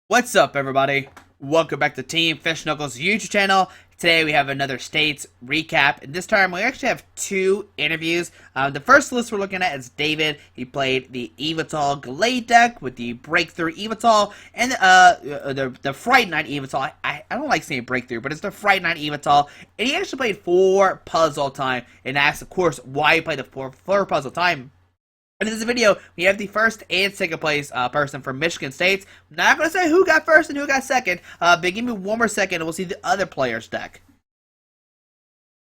What's up, everybody? Welcome back to Team Fish Knuckles YouTube channel. Today we have another states recap, and this time we actually have two interviews. The first list we're looking at is David. He played the Yveltal Glade deck with the Breakthrough Yveltal and the Fright Night Yveltal. I don't like saying Breakthrough, but it's the Fright Night Yveltal, and he actually played 4 puzzle time, and asked, of course, why he played the four puzzle time. And in this video, we have the first and second place person from Michigan State. I'm not going to say who got first and who got second, but give me one more second and we'll see the other player's deck.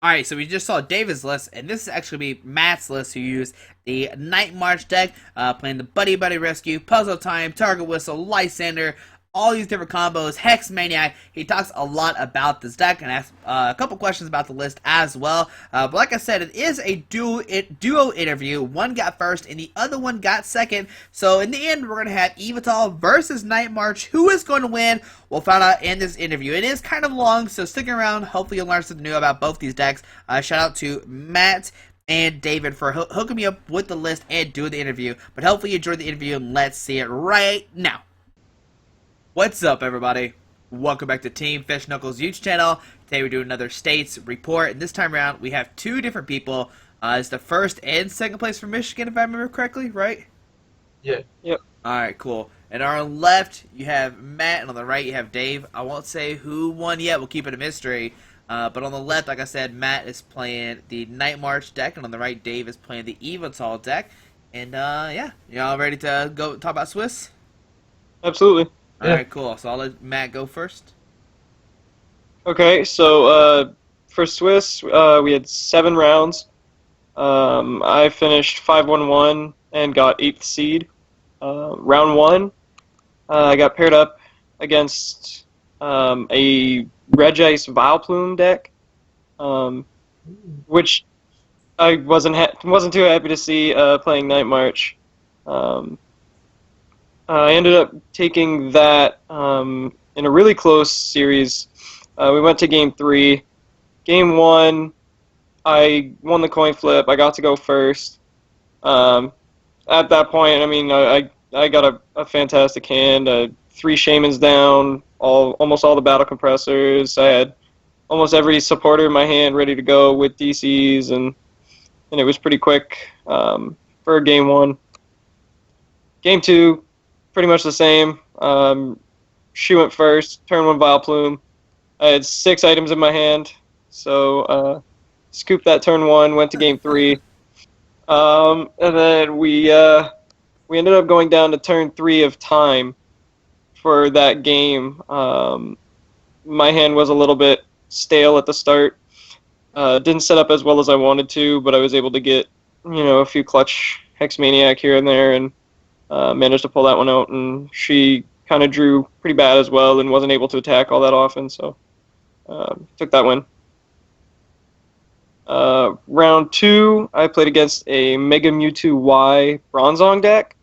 Alright, so we just saw David's list, and this is actually be Matt's list, who used the Night March deck, playing the Buddy Buddy Rescue, Puzzle Time, Target Whistle, Lysander, all these different combos, Hex Maniac. He talks a lot about this deck and asks a couple questions about the list as well. But like I said, it is a duo interview. One got first and the other one got second. So in the end, we're going to have Yveltal versus Night March. Who is going to win? We'll find out in this interview. It is kind of long, so stick around. Hopefully you'll learn something new about both these decks. Shout out to Matt and David for hooking me up with the list and doing the interview. But hopefully you enjoyed the interview, and let's see it right now. What's up, everybody? Welcome back to Team Fish Knuckles YouTube channel. Today we're doing another states report, and this time around we have two different people. It's the first and second place from Michigan, if I remember correctly, right? Yeah. Yep. Alright, cool. And on our left, you have Matt, and on the right, you have Dave. I won't say who won yet. We'll keep it a mystery. But on the left, like I said, Matt is playing the Night March deck, and on the right, Dave is playing the Yveltal deck. And, yeah. Y'all ready to go talk about Swiss? Absolutely. Alright, cool. So I'll let Matt go first. Okay, so for Swiss, we had 7 rounds. I finished 5-1-1 and got 8th seed. Round 1, I got paired up against a Regice Vileplume deck, which I wasn't too happy to see playing Night March. I ended up taking that in a really close series. We went to Game 3. Game 1, I won the coin flip. I got to go first. At that point, I mean, I got a fantastic hand. 3 Shamans down, almost all the battle compressors. I had almost every supporter in my hand ready to go with DCs, and it was pretty quick for Game 1. Game 2, pretty much the same. She went first, turn 1 Vileplume. I had 6 items in my hand, so scooped that turn 1, went to Game 3. And then we ended up going down to turn 3 of time for that game. My hand was a little bit stale at the start. Didn't set up as well as I wanted to, but I was able to get, a few clutch Hex Maniac here and there, and managed to pull that one out, and she kind of drew pretty bad as well and wasn't able to attack all that often, so took that win. Round 2, I played against a Mega Mewtwo Y Bronzong deck.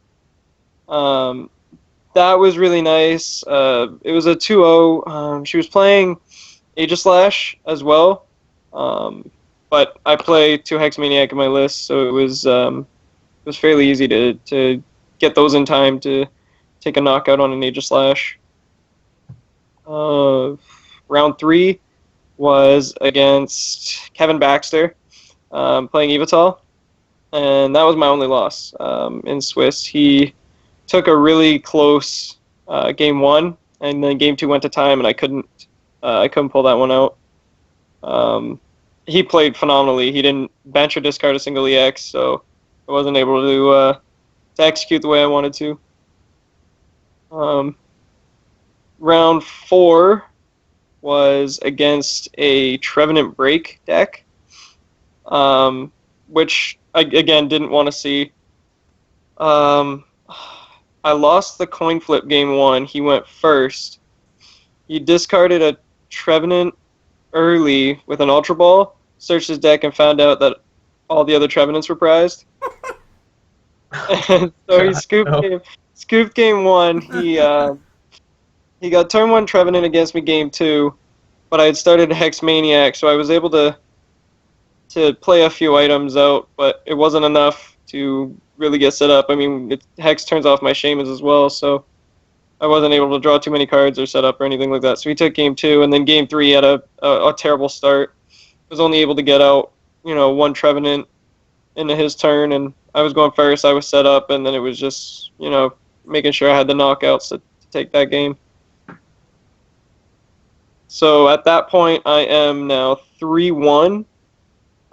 That was really nice. It was a 2-0. She was playing Aegislash as well, but I play 2 Hex Maniac in my list, so it was fairly easy to get those in time to take a knockout on an Aegislash. Round 3 was against Kevin Baxter, playing Yveltal, and that was my only loss in Swiss. He took a really close Game 1, and then Game 2 went to time, and I couldn't pull that one out. He played phenomenally. He didn't bench or discard a single EX, so I wasn't able to execute the way I wanted to. Round 4 was against a Trevenant Break deck, which I, again, didn't want to see. I lost the coin flip Game 1. He went first. He discarded a Trevenant early with an Ultra Ball, searched his deck, and found out that all the other Trevenants were prized. And so he scooped Game 1. He got turn 1 Trevenant against me Game 2, but I had started a Hex Maniac, so I was able to play a few items out, but it wasn't enough to really get set up. I mean, Hex turns off my Shamans as well, so I wasn't able to draw too many cards or set up or anything like that. So he took game 2, and then game 3 had a terrible start. Was only able to get out, one Trevenant into his turn, and I was going first. I was set up, and then it was just, making sure I had the knockouts to take that game. So at that point, I am now 3-1.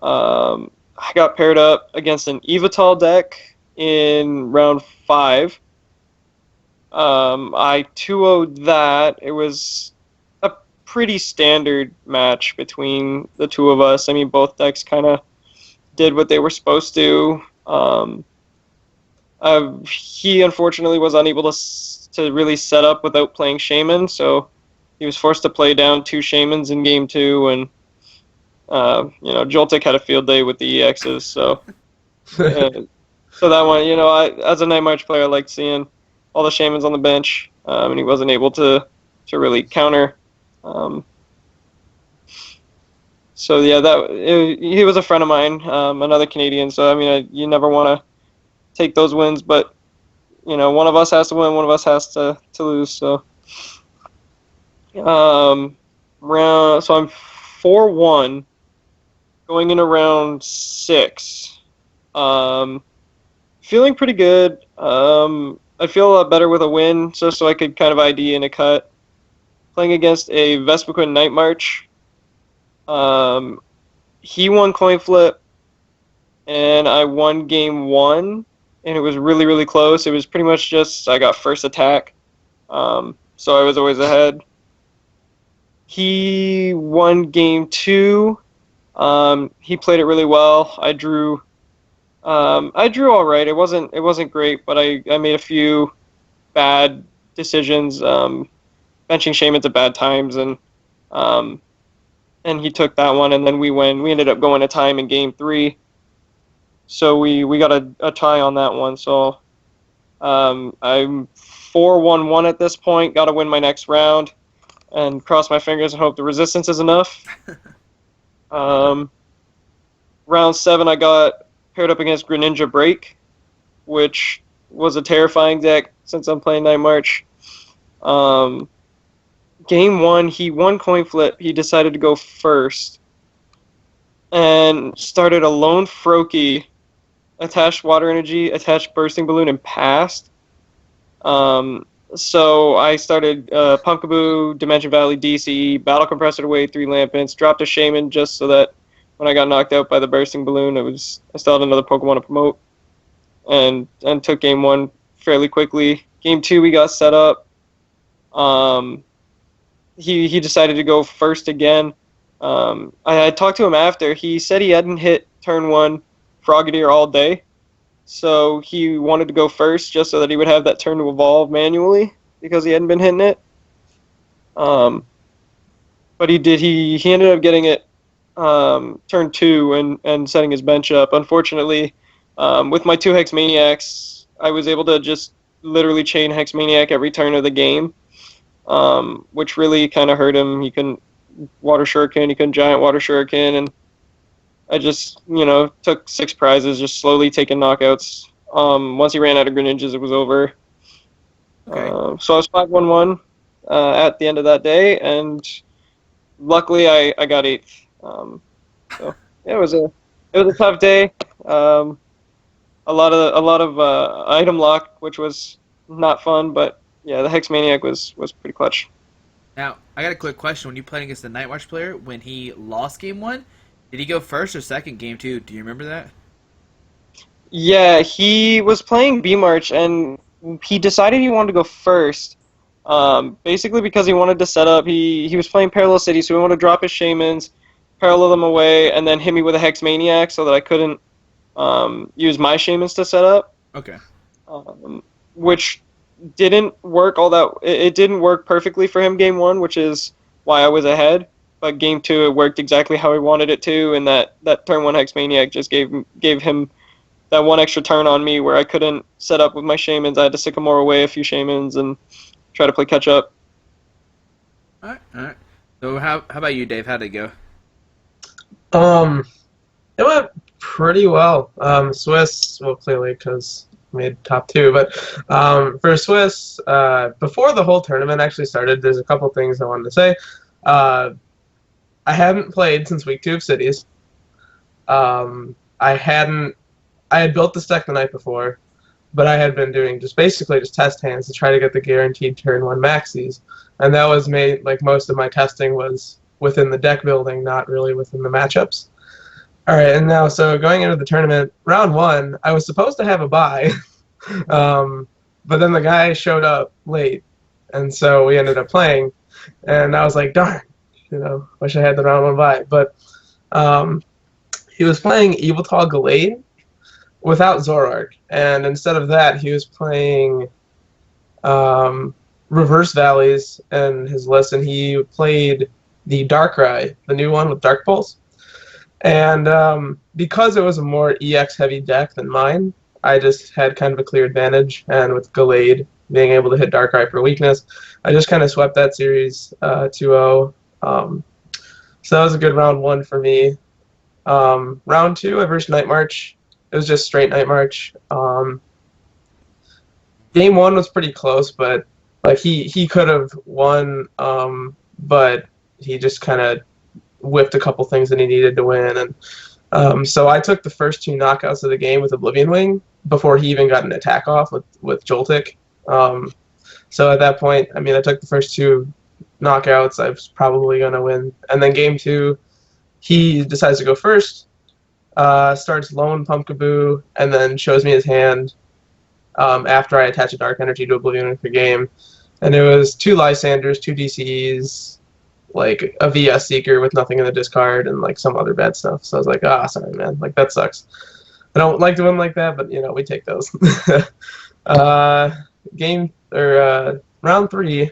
I got paired up against an Yveltal deck in round 5. I 2-0'd that. It was a pretty standard match between the two of us. I mean, both decks kind of did what they were supposed to. He unfortunately was unable to really set up without playing Shaman, so he was forced to play down 2 Shamans in game 2, and Joltik had a field day with the EXs, so so that one, as a Night March player, I liked seeing all the Shamans on the bench, and he wasn't able to really counter. So yeah, he was a friend of mine, another Canadian. So I mean, you never want to take those wins, but one of us has to win, one of us has to lose. So so I'm 4-1 going into round 6. Feeling pretty good. I feel a lot better with a win, so I could kind of ID in a cut. Playing against a Vespiquen Night March. He won coin flip, and I won game 1, and it was really, really close. It was pretty much just I got first attack, so I was always ahead. He won game 2. He played it really well. I drew all right. It wasn't great, but I made a few bad decisions, benching Shamans at bad times, and he took that one, and then we ended up going to time in game 3. So we got a tie on that one. So I'm 4-1-1 at this point. Got to win my next round, and cross my fingers and hope the resistance is enough. Round 7, I got paired up against Greninja Break, which was a terrifying deck since I'm playing Night March. Game 1, he won coin flip. He decided to go first and started a lone Froakie, attached Water Energy, attached Bursting Balloon, and passed. So I started Pumpkaboo, Dimension Valley, DCE, Battle Compressor away, 3 Lampants, dropped a Shaman just so that when I got knocked out by the Bursting Balloon, I still had another Pokemon to promote, and took game 1 fairly quickly. Game 2, we got set up. He decided to go first again. I talked to him after. He said he hadn't hit turn 1 Frogadier all day, so he wanted to go first just so that he would have that turn to evolve manually because he hadn't been hitting it. But he did. He ended up getting it turn 2 and setting his bench up. Unfortunately, with my 2 Hex Maniacs, I was able to just literally chain Hex Maniac every turn of the game, which really kind of hurt him. He couldn't Water Shuriken, he couldn't Giant Water Shuriken, and I just, took 6 prizes, just slowly taking knockouts. Once he ran out of Greninjas, it was over. Okay. So I was 5-1-1 at the end of that day, and luckily I got 8th. So yeah, it was a tough day. A lot of item lock, which was not fun, but yeah, the Hex Maniac was pretty clutch. Now, I got a quick question. When you played against the Night March player, when he lost game 1, did he go first or second game 2? Do you remember that? Yeah, he was playing B March, and he decided he wanted to go first. Basically because he wanted to set up. He was playing Parallel City, so he wanted to drop his Shamans, parallel them away, and then hit me with a Hex Maniac so that I couldn't use my Shamans to set up. Okay. Which didn't work all that. It didn't work perfectly for him game 1, which is why I was ahead. But game 2, it worked exactly how he wanted it to, and that turn 1 Hex Maniac just gave him that 1 extra turn on me where I couldn't set up with my Shamans. I had to Sycamore away a few Shamans and try to play catch up. All right. So how about you, Dave? How'd it go? It went pretty well. Swiss, well, clearly because made top 2. But for Swiss, before the whole tournament actually started, there's a couple things I wanted to say. I hadn't played since week 2 of Cities. I had built this deck the night before, but I had been doing basically just test hands to try to get the guaranteed turn 1 maxis, and that was made, like, most of my testing was within the deck building, not really within the matchups. All right, and now, so going into the tournament, round 1, I was supposed to have a bye, but then the guy showed up late, and so we ended up playing, and I was like, darn, wish I had the round 1 bye. But he was playing Yveltal Glade without Zoroark, and instead of that, he was playing Reverse Valleys in his list, and he played the Darkrai, the new one with Dark Pulse. And because it was a more EX-heavy deck than mine, I just had kind of a clear advantage, and with Glade being able to hit Darkrai for weakness, I just kind of swept that series 2-0. So that was a good round 1 for me. Round 2, I versed Night March. It was just straight Night March. Game 1 was pretty close, but like he could have won, but he just kind of whipped a couple things that he needed to win. And so I took the first 2 knockouts of the game with Oblivion Wing before he even got an attack off with Joltik. So at that point, I mean, I took the first 2 knockouts. I was probably going to win. And then game 2, he decides to go first, starts lone Pumpkaboo, and then shows me his hand after I attach a Dark Energy to Oblivion Wing per game. And it was 2 Lysanders, 2 DCEs, like a VS Seeker with nothing in the discard, and like some other bad stuff. So I was like, sorry, man. Like, that sucks. I don't like to win like that, but, we take those. Round 3,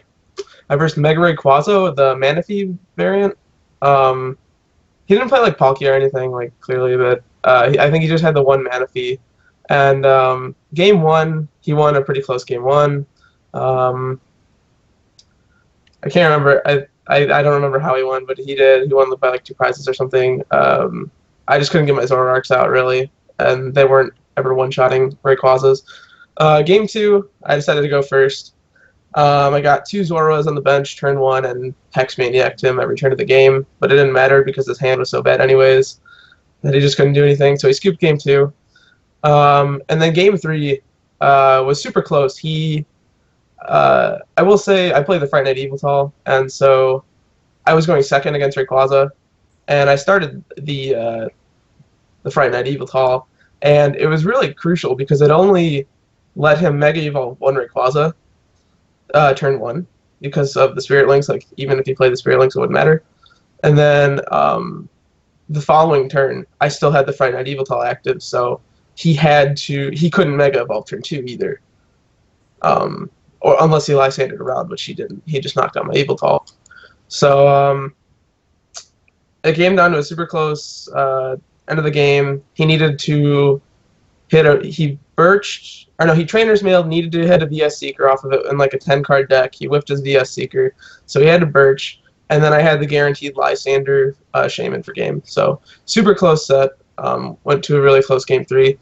I versed Mega Rayquaza, the Manaphy variant. He didn't play like Palkia or anything, like, clearly, but I think he just had the 1 Manaphy. And game 1, he won a pretty close game 1. I can't remember. I don't remember how he won, but he did. He won by like 2 prizes or something. I just couldn't get my Zoroarks out, really, and they weren't ever one-shotting Rayquazas. Game 2, I decided to go first. I got 2 Zoras on the bench turn 1 and Hex Maniac'd him every turn of the game, but it didn't matter because his hand was so bad anyways that he just couldn't do anything, so he scooped game 2. And then game 3 was super close. I will say I played the Fright Night Yveltal, and so I was going second against Rayquaza, and I started the Fright Night Yveltal, and it was really crucial because it only let him Mega Evolve 1 Rayquaza turn 1 because of the Spirit Links. Like, even if he played the Spirit Links, it wouldn't matter. And then the following turn, I still had the Fright Night Yveltal active, so he couldn't Mega Evolve turn 2 either. Or unless he Lysandered around, which he didn't. He just knocked out my Yveltal. So it came down to a super close end of the game. He needed to he Trainer's Mail, needed to hit a VS Seeker off of it in like a 10-card deck. He whiffed his VS Seeker, so he had to Birch. And then I had the guaranteed Lysander Shaman for game. So super close set. Went to a really close game 3.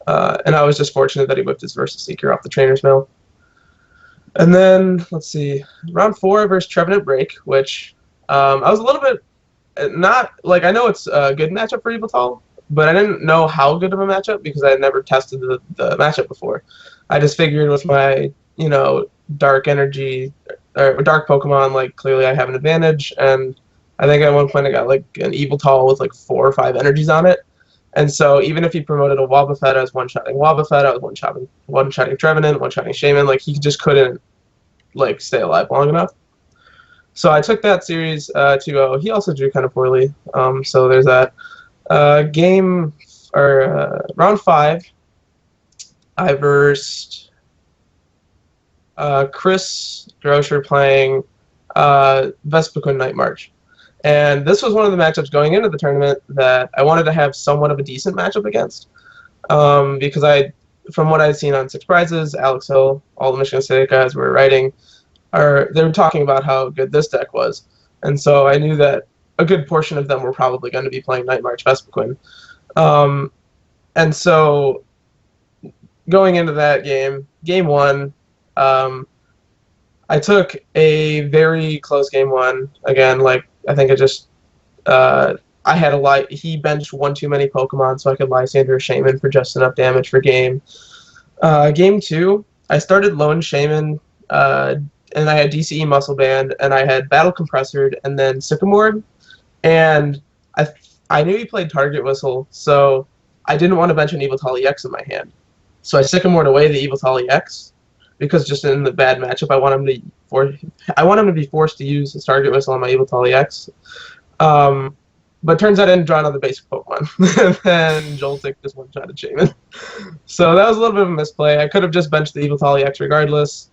And I was just fortunate that he whipped his Versus Seeker off the Trainer's Mail. And then, let's see, round 4 versus Trevenant Break, which I was a little bit not, like, I know it's a good matchup for Yveltal, but I didn't know how good of a matchup because I had never tested the matchup before. I just figured with my, dark energy, or dark Pokemon, like, clearly I have an advantage, and I think at one point I got, like, an Yveltal with, like, 4 or 5 energies on it. And so even if he promoted a Wobbuffet as one-shotting Wobbuffet, I was one-shotting Trevenant, one-shotting Shaman, like, he just couldn't, like, stay alive long enough. So I took that series 2-0. He also drew kind of poorly, so there's that. Round 5, I versed Chris Droscher playing Vespiquen Night March. And this was one of the matchups going into the tournament that I wanted to have somewhat of a decent matchup against. Because from what I'd seen on Six Prizes, Alex Hill, all the Michigan State guys were writing, they were talking about how good this deck was. And so I knew that a good portion of them were probably going to be playing Night March Vespiquen. And so going into that game one, um, I took a very close game one. Again, like I think uh, I had a lot. He benched one too many Pokemon, so I could Lysander Shaman for just enough damage for game. Game two, I started Lone Shaman, and I had DCE Muscle Band, and I had Battle Compressored, and then Sycamore, and I I knew he played Target Whistle, so I didn't want to bench an Yveltal EX in my hand. So I Sycamored away the Yveltal EX because just in the bad matchup, I want him to be forced to use his Target Whistle on my Yveltal EX. But turns out I didn't draw another basic Pokemon. And then Joltik just one-shotted Shaman. So that was a little bit of a misplay. I could have just benched the Yveltal EX regardless.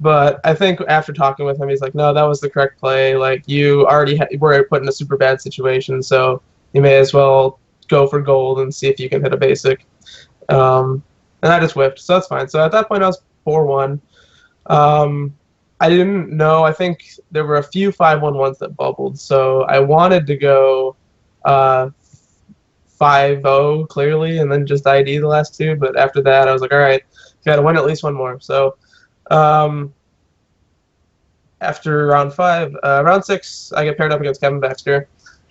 But I think after talking with him, he's like, no, that was the correct play. Like, you already were put in a super bad situation, so you may as well go for gold and see if you can hit a basic. And I just whiffed, so that's fine. So at that point, I was 4-1. I didn't know. I think there were a few 5-1-1s that bubbled, so I wanted to go 5-0 clearly, and then just ID the last two. But after that, I was like, all right, got to win at least one more. So after round six, I get paired up against Kevin Baxter,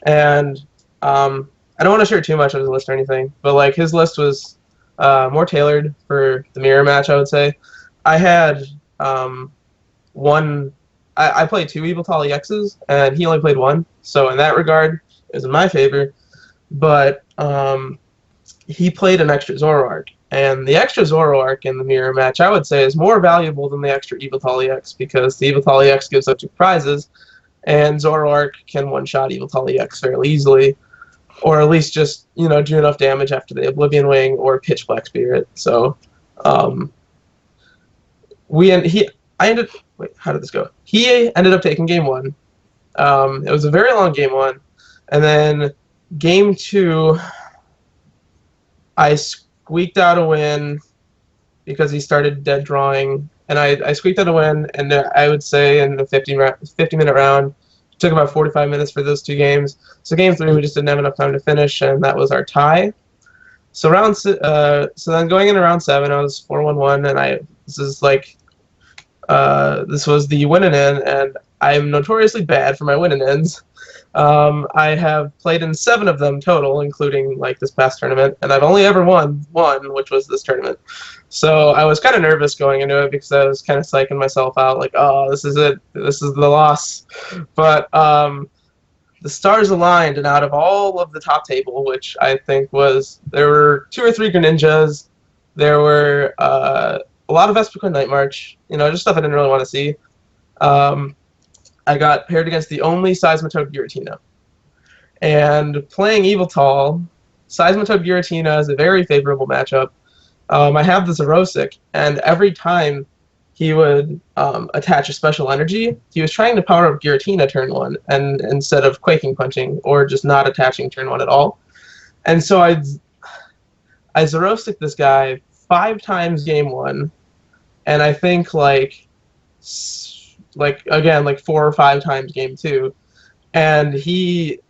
and I don't want to share too much of his list or anything, but like his list was more tailored for the mirror match, I would say. I had one. I played two Yveltal EXs, and he only played one. So in that regard, it was in my favor. But he played an extra Zoroark, and the extra Zoroark in the mirror match, I would say, is more valuable than the extra Yveltal EX because the Yveltal EX gives up two prizes, and Zoroark can one-shot Yveltal EX fairly easily, or at least just do enough damage after the Oblivion Wing or Pitch Black Spirit. So how did this go? He ended up taking game one. It was a very long game one, and then game two, I squeaked out a win because he started dead drawing, and I squeaked out a win, and I would say in the 50-minute round, it took about 45 minutes for those two games. So game three, we just didn't have enough time to finish, and that was our tie. So then going into round seven, I was 4-1-1, and this was the win and in, and I'm notoriously bad for my win and ends. I have played in 7 of them total, including like this past tournament, and I've only ever won one, which was this tournament. So I was kind of nervous going into it because I was kind of psyching myself out, like, oh, this is it, this is the loss. But the stars aligned, and out of all of the top table, which I think there were 2 or 3 Greninjas, there were a lot of Vespiquen Night March, just stuff I didn't really want to see. I got paired against the only Seismitoad Giratina. And playing Yveltal, Seismitoad Giratina is a very favorable matchup. I have the Zerosic, and every time he would attach a special energy, he was trying to power up Giratina turn 1 and instead of Quaking Punching or just not attaching turn 1 at all. And so I Zerosic this guy 5 times game 1, and I think like 4 or 5 times game 2, and this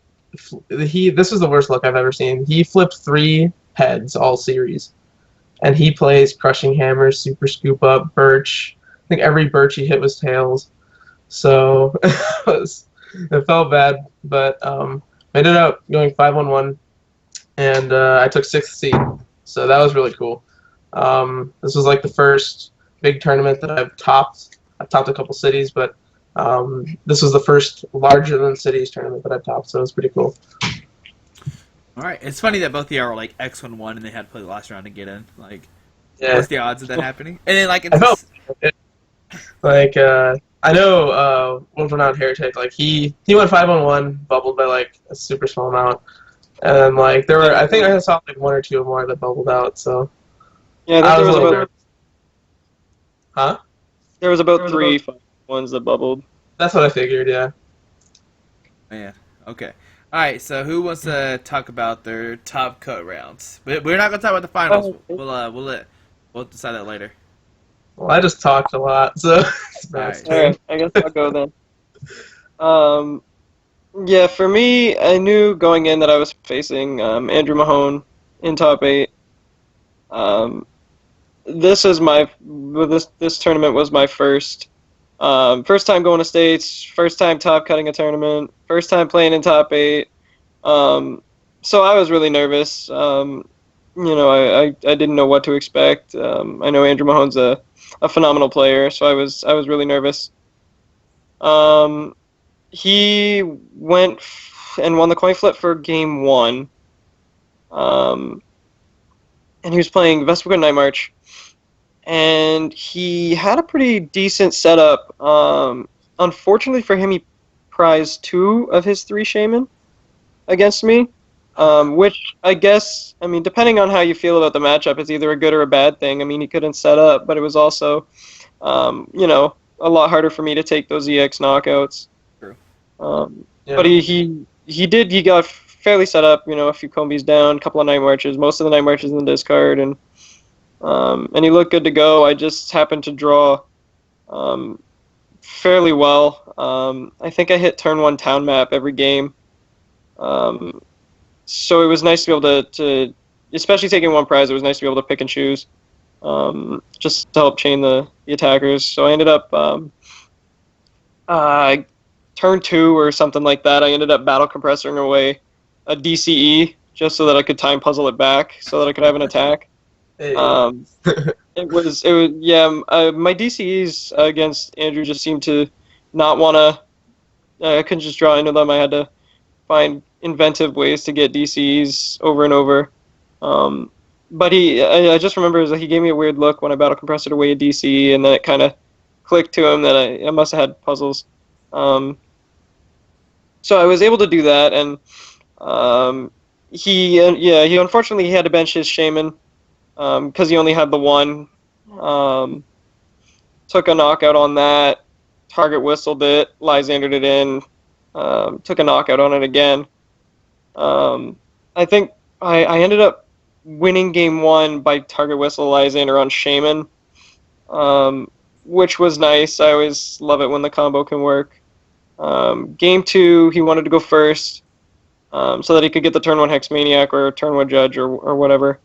was the worst luck I've ever seen. He flipped 3 heads all series, and he plays Crushing Hammer, Super Scoop Up, Birch. I think every Birch he hit was tails, so it felt bad, but ended up going 5-1-1, and I took 6th seed, so that was really cool. This was like the first big tournament that I've topped. I've topped a couple cities, but this was the first larger than cities tournament that I've topped, so it was pretty cool. All right, it's funny that both of y'all were like X1-1 and they had to play the last round to get in. Like, Yeah, what's the odds of that happening? And then like, I felt like I know World Renowned Heretic. Like he went 5-1-1, bubbled by like a super small amount, and like I think I saw like 1 or 2 more that bubbled out. So Yeah, I was a there was little about nervous. Huh? there was about 3 ones that bubbled. That's what I figured. Yeah. yeah, okay. All right, so who wants to talk about their top cut rounds? But we're not gonna talk about the finals. We'll decide that later. Well, I just talked a lot, so it's Matt's Alright. turn. Alright, I guess I'll go then. Yeah, for me, I knew going in that I was facing Andrew Mahone in top 8. this tournament was my first time going to states, first time top cutting a tournament, first time playing in top 8. So I was really nervous. I didn't know what to expect. I know Andrew Mahone's a phenomenal player, so I was really nervous. He went and won the coin flip for game 1. And he was playing Vespergood Night March, and he had a pretty decent setup. Unfortunately for him, he prized 2 of his 3 shaman against me, which I guess, I mean, depending on how you feel about the matchup, it's either a good or a bad thing. I mean, he couldn't set up, but it was also, a lot harder for me to take those EX knockouts. True. Yeah. But he got fairly set up, a few combis down, a couple of night marches, most of the night marches in the discard, and he looked good to go. I just happened to draw fairly well. I think I hit turn 1 town map every game. So it was nice to be able to, especially taking 1 prize, it was nice to be able to pick and choose, just to help chain the attackers. So I ended up, turn 2 or something like that, I ended up battle compressoring away a DCE just so that I could time puzzle it back so that I could have an attack. Hey. It was my DCEs against Andrew just seemed to not want to. I couldn't just draw into them. I had to find inventive ways to get DCEs over and over. But I just remember that he gave me a weird look when I battle compressed away a DCE, and then it kind of clicked to him that I must have had puzzles. So I was able to do that, and he unfortunately he had to bench his shaman because he only had the 1. Took a knockout on that. Target whistled it. Lysandered it in. Took a knockout on it again. I think I ended up winning game 1 by target whistle Lysander on shaman, which was nice. I always love it when the combo can work. Game 2, he wanted to go first, so that he could get the turn 1 Hex Maniac or turn 1 Judge or whatever.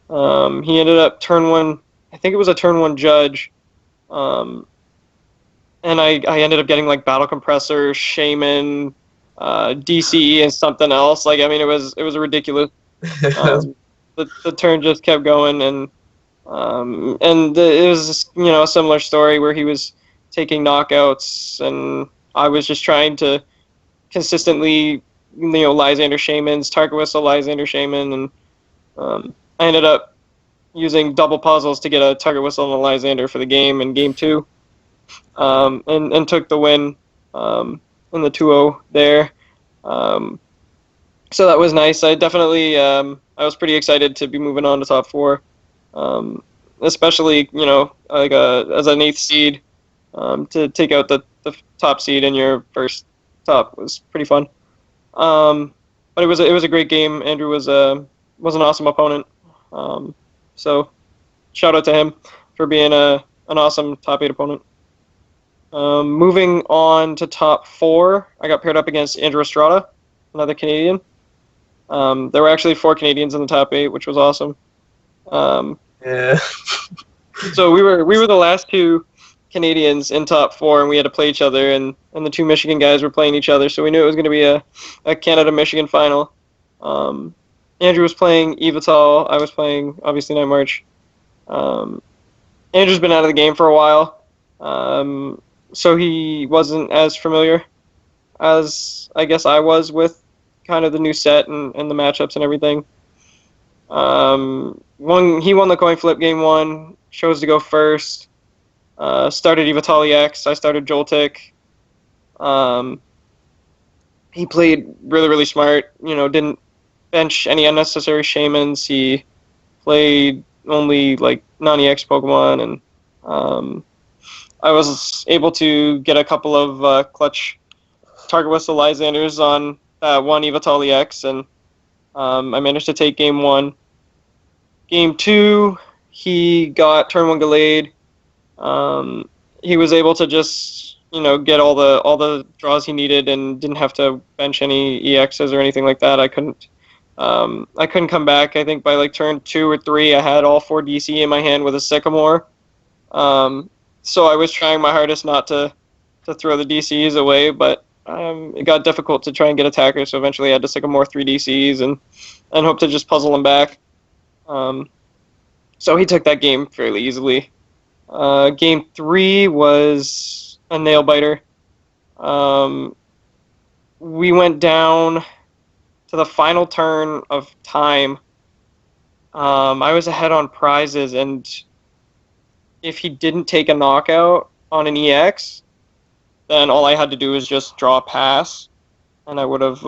He ended up turn 1, I think it was a turn 1 Judge, and I ended up getting like Battle Compressor, Shaman, DCE, and something else. Like, I mean, it was ridiculous. The turn just kept going, and it was a similar story where he was taking knockouts, and I was just trying to consistently, Lysander Shamans, target whistle Lysander Shaman, and I ended up using double puzzles to get a target whistle and a Lysander for the game in game 2, and took the win in the 2-0 there. So that was nice. I definitely I was pretty excited to be moving on to top 4, especially like as an 8th seed, to take out the top seed in your first top was pretty fun. But it was a great game. Andrew was an awesome opponent. So shout out to him for being an awesome top 8 opponent. Moving on to top 4, I got paired up against Andrew Estrada, another Canadian. There were actually 4 Canadians in the top 8, which was awesome. Yeah. So we were the last 2 Canadians in top 4, and we had to play each other, and the 2 Michigan guys were playing each other, so we knew it was going to be a Canada-Michigan final. Andrew was playing Yveltal, I was playing, obviously, Night March. Andrew's been out of the game for a while, so he wasn't as familiar as I guess I was with kind of the new set and the matchups and everything. He won the coin flip game 1, chose to go first. Started Yveltal EX, I started Joltik. He played really, really smart, didn't bench any unnecessary shamans. He played only like non-EX Pokemon, and I was able to get a couple of clutch target whistle Lysanders on one Yveltal EX, and I managed to take game 1. Game 2, he got turn 1 Glade. He was able to just get all the draws he needed and didn't have to bench any EXs or anything like that. I couldn't I couldn't come back. I think by like turn 2 or 3, I had all 4 DC in my hand with a Sycamore. So I was trying my hardest not to throw the DCs away, but it got difficult to try and get attackers. So eventually, I had to Sycamore 3 DCs and hope to just puzzle him back. So he took that game fairly easily. Game 3 was a nail biter. We went down to the final turn of time. I was ahead on prizes, and if he didn't take a knockout on an EX, then all I had to do was just draw a pass, and I would have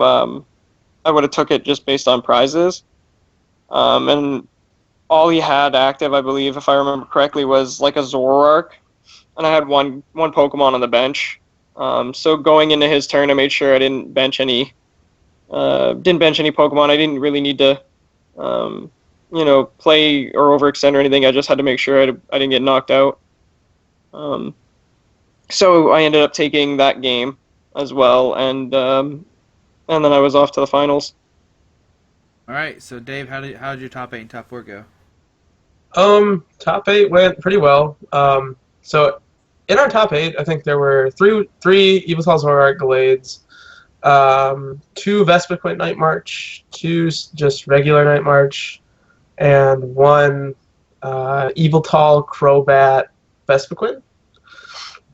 took it just based on prizes. And all he had active, I believe, if I remember correctly, was like a Zoroark, and I had one Pokemon on the bench. So going into his turn, I made sure I didn't bench any Pokemon. I didn't really need to, play or overextend or anything. I just had to make sure I didn't get knocked out. So I ended up taking that game as well, and then I was off to the finals. All right, so Dave, how did your top 8 and top 4 go? Top 8 went pretty well. So in our top 8, I think there were three Yveltal Glades, 2 Vespiquen Night March, 2 just regular Night March, and 1 Yveltal Crobat Vespiquen.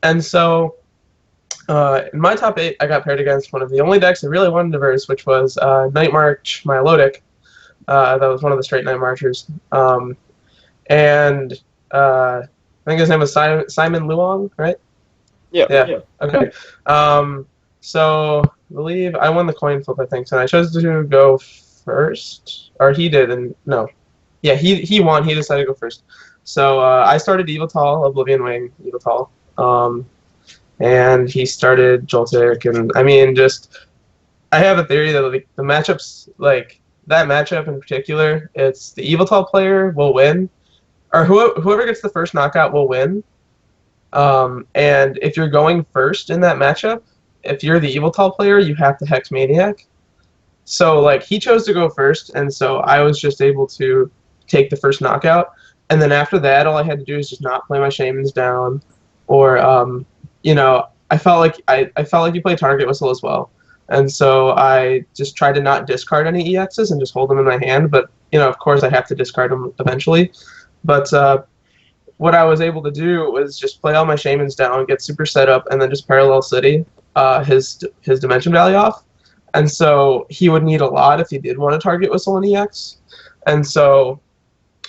And so in my top 8, I got paired against one of the only decks I really wanted to verse, which was Night March Milotic. That was one of the straight Night Marchers. And I think his name was Simon Luong, right? Yeah. Okay. So I believe I won the coin flip, I think, so I chose to go first, or he did, and no, yeah, he won. He decided to go first. So I started Yveltal, Oblivion Wing Yveltal, and he started Joltik, and I mean, just I have a theory that like the matchups, like that matchup in particular, it's the Yveltal player will win, or whoever gets the first knockout will win. And if you're going first in that matchup, if you're the Yveltal player, you have to Hex Maniac. So like he chose to go first, and so I was just able to take the first knockout. And then after that, all I had to do is just not play my Shamans down, or I felt like you play Target Whistle as well, and so I just tried to not discard any EXs and just hold them in my hand. But of course, I have to discard them eventually. But what I was able to do was just play all my Shamans down, get super set up, and then just Parallel City his Dimension Valley off. And so he would need a lot if he did want to Target Whistle an EX. And so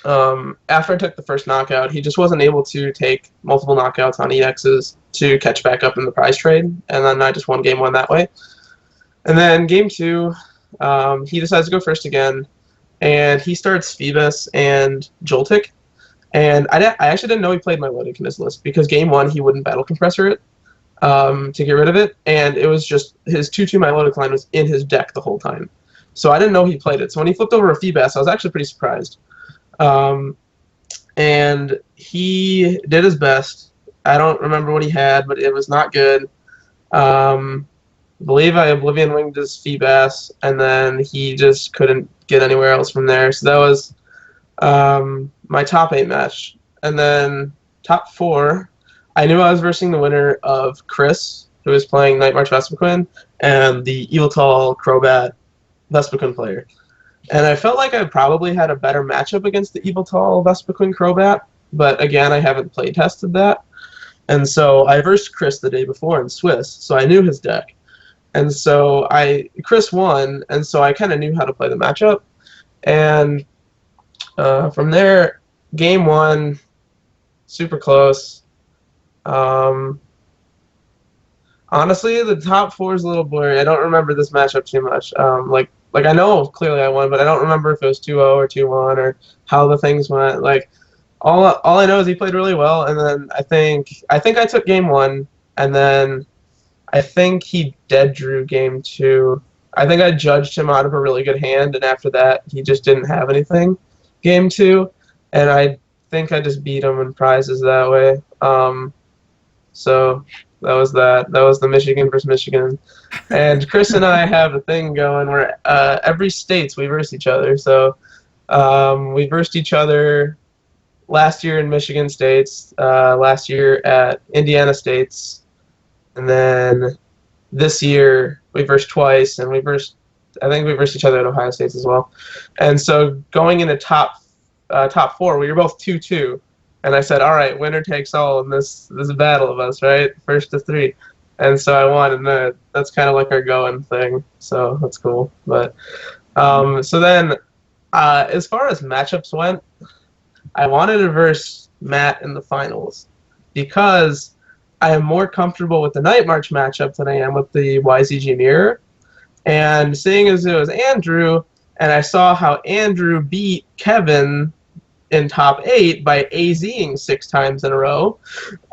after I took the first knockout, he just wasn't able to take multiple knockouts on EXs to catch back up in the prize trade. And then I just won game 1 that way. And then game 2, he decides to go first again. And he starts Phoebus and Joltik. And I actually didn't know he played Milotic in his list, because game 1 he wouldn't Battle Compressor it to get rid of it, and it was just his 2/2 Milotic line was in his deck the whole time. So I didn't know he played it. So when he flipped over a Phoebus, I was actually pretty surprised. And he did his best. I don't remember what he had, but it was not good. I believe I Oblivion Winged his Phoebus, and then he just couldn't get anywhere else from there. So that was my top 8 match. And then top 4, I knew I was versing the winner of Chris, who was playing Night March Vespiquen, and the Yveltal Crobat Vespiquen player. And I felt like I probably had a better matchup against the Yveltal Vespiquen Crobat, but again, I haven't play tested that. And so I versed Chris the day before in Swiss, so I knew his deck. And so Chris won, and so I kind of knew how to play the matchup. And from there, game 1, super close. Honestly, the top 4 is a little blurry. I don't remember this matchup too much. Like I know clearly I won, but I don't remember if it was 2-0 or 2-1 or how the things went. Like all I know is he played really well, and then I think I took game 1, and then I think he dead drew game 2. I think I judged him out of a really good hand, and after that he just didn't have anything game 2, and I think I just beat him in prizes that way. So That was the Michigan versus Michigan. And Chris and I have a thing going where every states we verse each other. So we versed each other last year in Michigan States, last year at Indiana States, and then this year we versed twice, and I think we versed each other at Ohio States as well. And so going into top four, we were both 2-2, and I said, all right, winner takes all in this battle of us, right? First to three. And so I won, and that's kind of like our going thing. So that's cool. But so then, as far as matchups went, I wanted to verse Matt in the finals because I am more comfortable with the Night March matchup than I am with the YZG Mirror. And seeing as it was Andrew, and I saw how Andrew beat Kevin in top 8 by AZing 6 times in a row,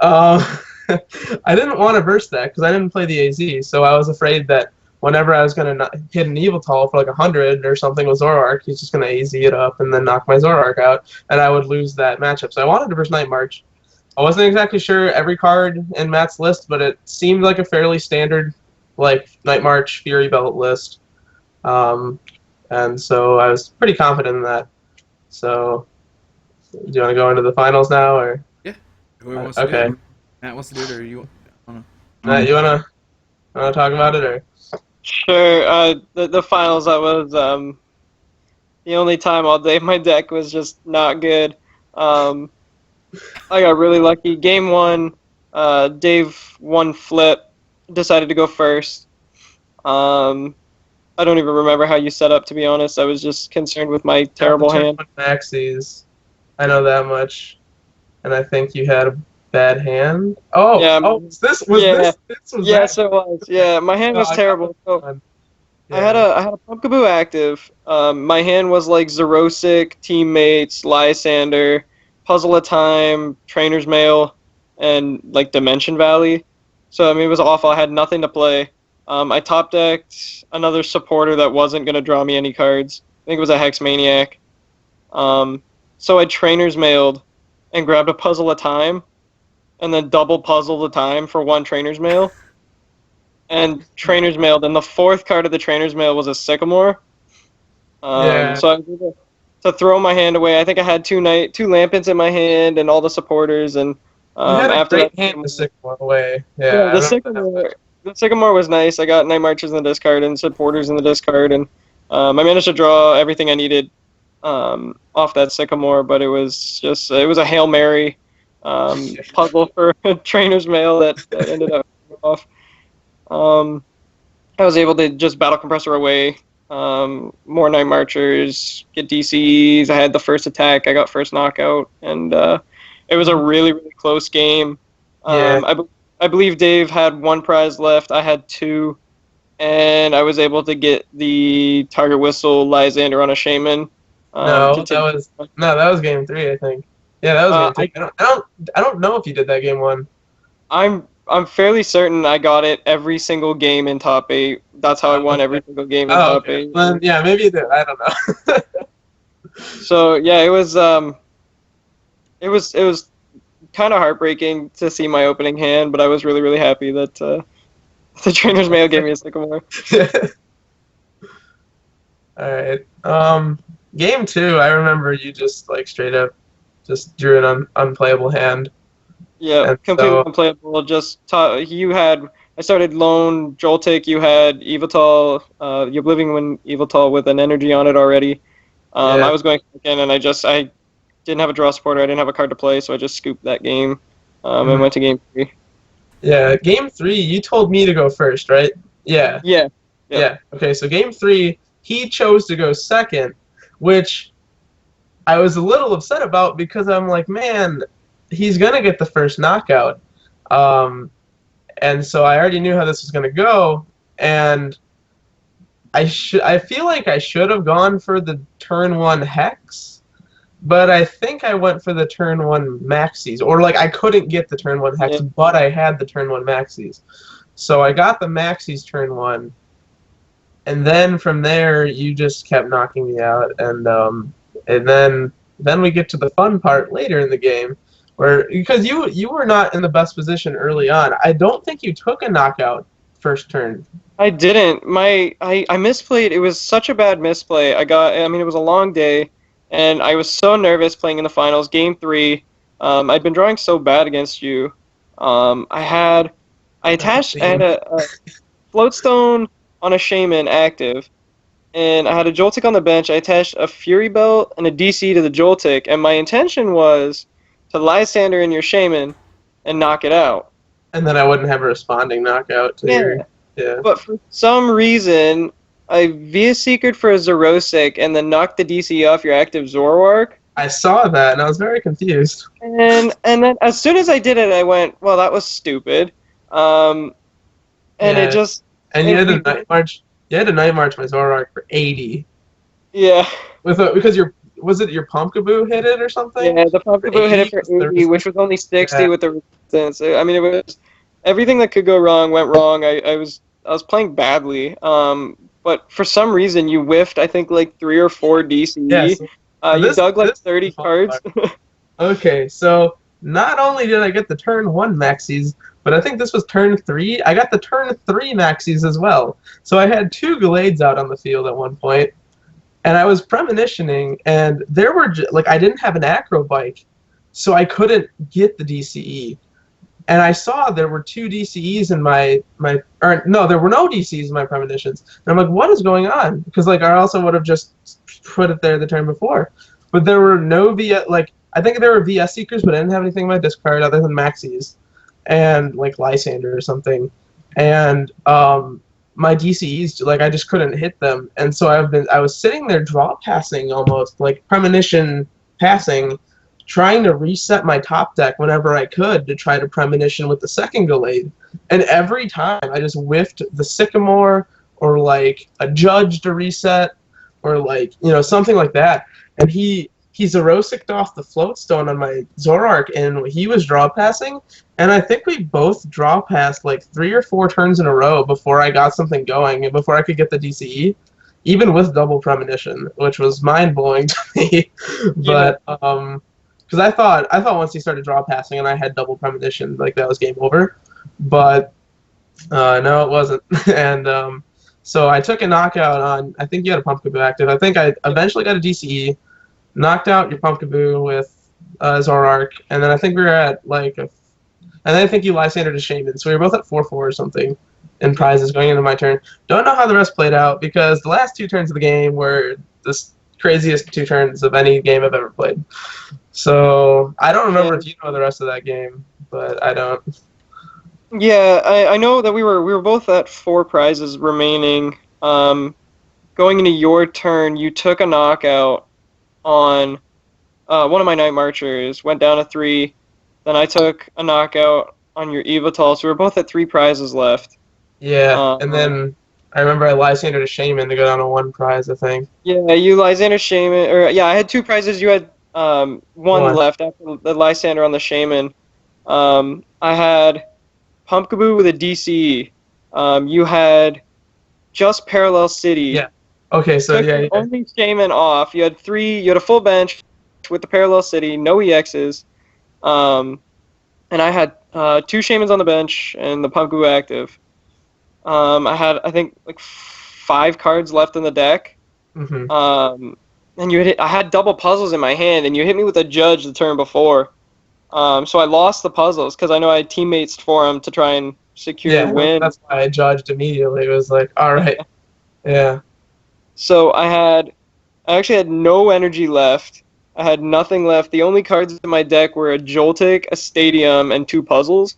I didn't want to verse that because I didn't play the AZ, so I was afraid that whenever I was going to hit an Yveltal for like 100 or something with Zoroark, he's just going to AZ it up and then knock my Zoroark out, and I would lose that matchup. So I wanted to verse Night March. I wasn't exactly sure every card in Matt's list, but it seemed like a fairly standard like Night March Fury Belt list. And so I was pretty confident in that. So do you want to go into the finals now, or? Yeah. Whoever wants to do it. Matt wants to do it, or you wanna? Matt, you wanna talk about it, or? Sure. The finals, that was the only time all day my deck was just not good. I got really lucky. Game 1, Dave won flip, decided to go first. I don't even remember how you set up, to be honest. I was just concerned with my terrible hand. Maxis. I know that much. And I think you had a bad hand. Oh, yeah. This was yes, it was. Yeah, my hand was terrible. So yeah. I had a Pumpkaboo active. My hand was like Xerosic, Teammates, Lysander, Puzzle of Time, Trainer's Mail, and like Dimension Valley. So I mean, it was awful. I had nothing to play. I top decked another supporter that wasn't gonna draw me any cards. I think it was a Hex Maniac. So I Trainer's Mailed and grabbed a Puzzle of Time, and then double Puzzle the Time for one Trainer's Mail. And Trainer's Mailed, and the 4th card of the Trainer's Mail was a Sycamore. So I was able to throw my hand away. I think I had two Lampents in my hand and all the supporters, and you had a after great hand the Sycamore away. Yeah, the Sycamore was nice. I got Night Marches in the discard and supporters in the discard, and I managed to draw everything I needed off that Sycamore, but it was a Hail Mary puzzle for Trainer's Mail that ended up off. I was able to just Battle Compressor away more Night Marchers, get DCs. I had the first attack. I got first knockout, and it was a really, really close game. I believe Dave had 1 prize left. I had 2, and I was able to get the Target Whistle Lysander on a Shaman. That was game 3, I think. Yeah, that was game 3. I don't know if you did that game 1. I'm fairly certain I got it every single game in top 8. That's how I won every single game in top 8. Well, yeah, maybe you did. I don't know. So yeah, it was kind of heartbreaking to see my opening hand, but I was really, really happy that the Trainer's Mail gave me a Sycamore. All right. Game 2, I remember you just like straight up just drew an unplayable hand. Yeah, completely unplayable. I started Lone, Joltik, you had Yveltal, the Oblivion Yveltal with an energy on it already. I was going second, and I didn't have a draw supporter, I didn't have a card to play, so I just scooped that game and went to game 3. Yeah, game 3, you told me to go first, right? Yeah. Yeah. Okay, so game 3, he chose to go second, which I was a little upset about because I'm like, man, he's going to get the first knockout. And so I already knew how this was going to go, and I feel like I should have gone for the turn 1 Hex, but I think I went for the turn 1 Maxis, or like I couldn't get the turn 1 Hex, but I had the turn 1 Maxis. So I got the Maxis turn 1, and then from there you just kept knocking me out, and then we get to the fun part later in the game, Where because you were not in the best position early on. I don't think you took a knockout first turn. I didn't. I misplayed. It was such a bad misplay. I mean, it was a long day, and I was so nervous playing in the finals. Game 3, I'd been drawing so bad against you. I had a floatstone on a shaman active, and I had a Joltik on the bench. I attached a Fury Belt and a DC to the Joltik, and my intention was to Lysander in your shaman and knock it out. And then I wouldn't have a responding knockout to your yeah. But for some reason, I Via Secret for a Zerosic and then knocked the DC off your active Zoroark. I saw that and I was very confused. And then as soon as I did it, I went, well, that was stupid. And it just... And you had a Night March. You had a Night March my Zoroark for 80. Yeah. Because was it your Pumpkaboo hit it or something? Yeah, the Pumpkaboo hit it for 80, which was only 60 with the resistance. I mean, it was everything that could go wrong went wrong. I was playing badly. But for some reason you whiffed. I think like 3 or 4 DCE. Yes. You dug like 30 cards. Okay, so not only did I get the turn 1 maxis, but I think this was turn 3. I got the turn 3 maxis as well. So I had 2 Glades out on the field at one point. And I was premonitioning, and there were I didn't have an acro bike, so I couldn't get the DCE. And I saw there were 2 DCEs in there were no DCEs in my premonitions. And I'm like, what is going on? Because I also would have just put it there the turn before, but there were no I think there were VS Seekers, but I didn't have anything in my discard other than Maxis and Lysander or something. And my DCEs, I just couldn't hit them, and so I was sitting there draw passing almost, premonition passing, trying to reset my top deck whenever I could to try to premonition with the second Glade, and every time I just whiffed the Sycamore or a Judge to reset or something like that, and he Zerosicked off the Floatstone on my Zoroark, and he was draw passing, and I think we both draw passed 3 or 4 turns in a row before I got something going and before I could get the DCE, even with double premonition, which was mind-blowing to me. But because I thought once he started draw passing and I had double premonition, that was game over. But no, it wasn't. And so I took a knockout on, I think you had a Pumpkaboo active. I think I eventually got a DCE, knocked out your Pumpkaboo with Zoroark, and then I think we were at and then I think you Lysander to Shaman, so we were both at 4-4 or something in prizes going into my turn. Don't know how the rest played out because the last 2 turns of the game were the craziest 2 turns of any game I've ever played. So I don't remember if you know the rest of that game, but I don't. Yeah, I know that we were both at 4 prizes remaining. Going into your turn, you took a knockout on one of my Night Marchers, went down to 3. Then I took a knockout on your Yveltal, so we were both at 3 prizes left. Yeah, and then I remember I Lysander to Shaman to go down to 1 prize, I think. Yeah, you Lysander Shaman, I had 2 prizes. You had one left after the Lysander on the Shaman. I had Pumpkaboo with a DC. You had just Parallel City. Yeah. Okay, so yeah. Only Shaman off. You had a full bench with the Parallel City, no EXs. And I had 2 Shamans on the bench and the Pumpkaboo active. I had, I think, 5 cards left in the deck. Mm-hmm. And I had double puzzles in my hand, and you hit me with a Judge the turn before. So I lost the puzzles because I know I had teammates for him to try and secure a win. That's why I judged immediately. It was all right. Yeah. So I actually had no energy left. I had nothing left. The only cards in my deck were a Joltik, a Stadium, and 2 puzzles.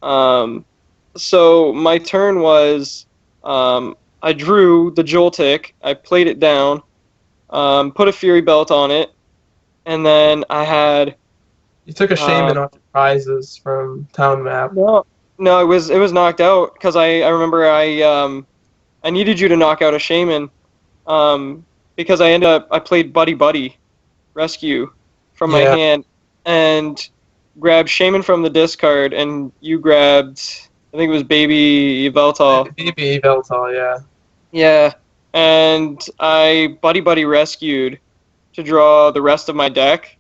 So my turn was, I drew the Joltik, I played it down, put a Fury Belt on it, and then I had... You took a Shaman off the prizes from Town Map. No, it was knocked out, because I remember I needed you to knock out a Shaman, because I played Buddy Rescue from my hand, and grabbed Shaman from the discard, and you grabbed, I think it was Baby Yveltal. Baby Yveltal, yeah. Yeah, and I Buddy Rescued to draw the rest of my deck,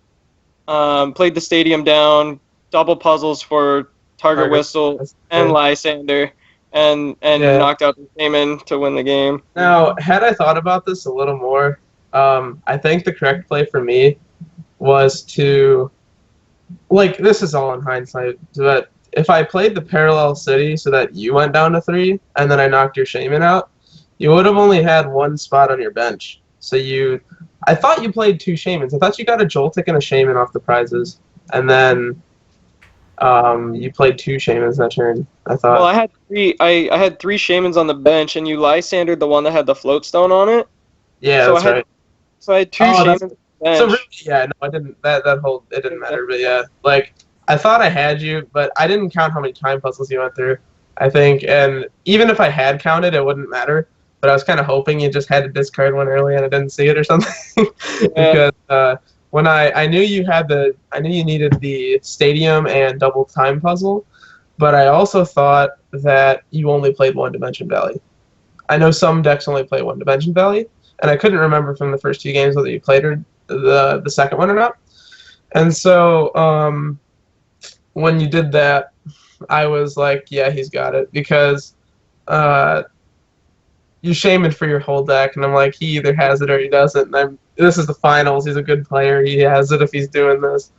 played the stadium down, double puzzles for Target Whistle and Lysander, and Yeah. knocked out the Shaman to win the game. Now, had I thought about this a little more, I think the correct play for me was to, like, this is all in hindsight, but if I played the parallel city so that you went down to 3 and then I knocked your shaman out, you would have only had one spot on your bench. So I thought you played 2 shamans. I thought you got a Joltik and a shaman off the prizes, and then you played 2 shamans that turn. I thought. Well, I had 3. I had 3 Shamans on the bench, and you Lysandered the one that had the float stone on it. Yeah, so that's right. So I had 2 Shamans on the bench. So really, yeah, no, I didn't. That whole it didn't matter, but yeah, like I thought I had you, but I didn't count how many time puzzles you went through. I think, and even if I had counted, it wouldn't matter. But I was kind of hoping you just had to discard one early and I didn't see it or something, because when I knew I knew you needed the stadium and double time puzzle, but I also thought that you only played One Dimension Valley. I know some decks only play One Dimension Valley, and I couldn't remember from the first 2 games whether you played the second one or not. And so when you did that, I was like, yeah, he's got it, because you shaman for your whole deck, and I'm like, he either has it or he doesn't. And this is the finals. He's a good player. He has it if he's doing this.